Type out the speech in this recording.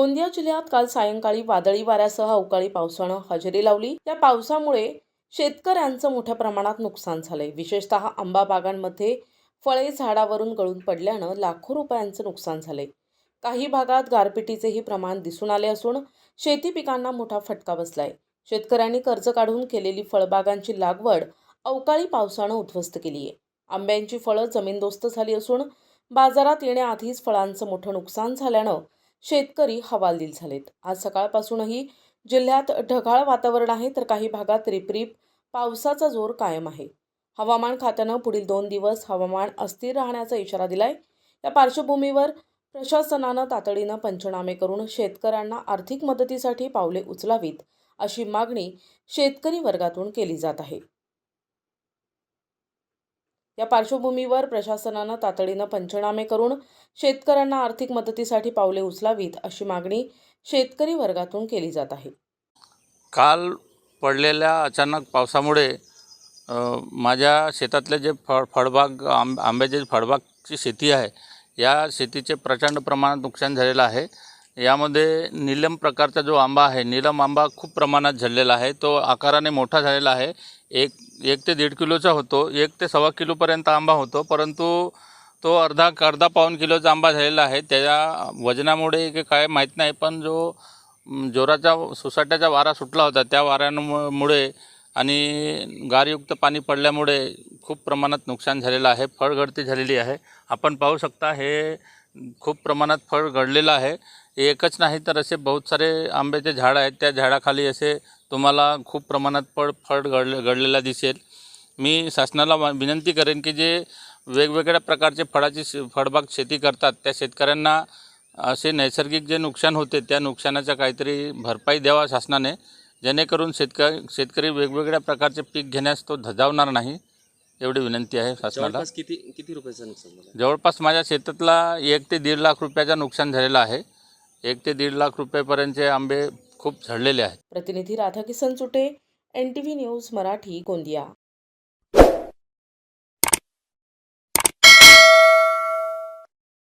गोंदिया जिल्ह्यात काल सायंकाळी वादळी वाऱ्यासह अवकाळी पावसानं हजेरी लावली। या पावसामुळे शेतकऱ्यांचं मोठ्या प्रमाणात नुकसान झालंय। विशेषतः आंबा बागांमध्ये फळे झाडावरून गळून पडल्यानं लाखो रुपयांचं नुकसान झालंय। काही भागात गारपिटीचेही प्रमाण दिसून आले असून शेती पिकांना मोठा फटका बसलाय। शेतकऱ्यांनी कर्ज काढून केलेली फळबागांची लागवड अवकाळी पावसानं उद्ध्वस्त केली आहे। आंब्यांची फळं जमीनदोस्त झाली असून बाजारात येण्याआधीच फळांचं मोठं नुकसान झाल्यानं शेतकरी हवालदिल झालेत। आज सकाळपासूनही जिल्ह्यात ढगाळ वातावरण आहे, तर काही भागात रिपरिप पावसाचा जोर कायम आहे। हवामान खात्यानं पुढील 2 दिवस हवामान अस्थिर राहण्याचा इशारा दिलाय। या पार्श्वभूमीवर प्रशासनानं तातडीनं पंचनामे करून शेतकऱ्यांना आर्थिक मदतीसाठी पावले उचलावीत, अशी मागणी शेतकरी वर्गातून केली जात आहे। या पार्श्वभूमीवर प्रशासनानं तातडीनं पंचनामे करून शेतकऱ्यांना आर्थिक मदतीसाठी पावले उचलावीत, अशी मागणी शेतकरी वर्गातून केली जात आहे। काल पडलेल्या अचानक पावसामुळे माझ्या शेतातले जे फळबाग आंब्याची फळबागची शेती आहे, या शेतीचे प्रचंड प्रमाणात नुकसान झालेलं आहे। यामध्ये नीलम प्रकारचा जो आंबा आहे, नीलम आंबा खूप प्रमाणात झडलेला आहे। तो आकाराने मोठा झालेला आहे। एक ते 1.5 किलोचा होतो, 1 ते 1.25 किलोपर्यंत आंबा होतो, परंतु तो अर्धा पाऊण किलोचा आंबा झालेला आहे। त्याच्या वजनामुळे की काय माहीत नाही, पण जो जोराचा सोसाट्याचा वारा सुटला होता, त्या वाऱ्यामुळे आणि गारयुक्त पाणी पडल्यामुळे खूप प्रमाणात नुकसान झालेलं आहे। फळगळती झालेली आहे। आपण पाहू शकता, हे खूप प्रमाणात फळ गळलेलं आहे। एकच नाही तर असे बहुत सारे आंब्याचे झाड आहेत, त्या झाडाखाली असे तुम्हाला खूप प्रमाणात फळ गळलेला दिसेल। मी शासनाला विनंती करेन की जे वेगवेगळ्या प्रकारचे फळबाग शेती करतात, त्या शेतकऱ्यांना असे नैसर्गिक जे नुकसान होते, त्या नुकसानाचा काहीतरी भरपाई द्यावा शासनाने, जेणेकरून शेतकरी वेगवेगळ्या प्रकारचे पीक घेण्यास तो धजावणार नाही, एवढी विनंती आहे शासनाला। किती रुपयाचं नुकसान झालं? जवळपास माझ्या शेतातला 1 ते 1.5 लाख रुपयाचं नुकसान झालेलं आहे। 1 ते 1.5 लाख रुपयापर्यंतचे आंबे खूप झडलेले आहेत। प्रतिनिधी राधाकिसन सुटे, NTV न्यूज मराठी, गोंदिया।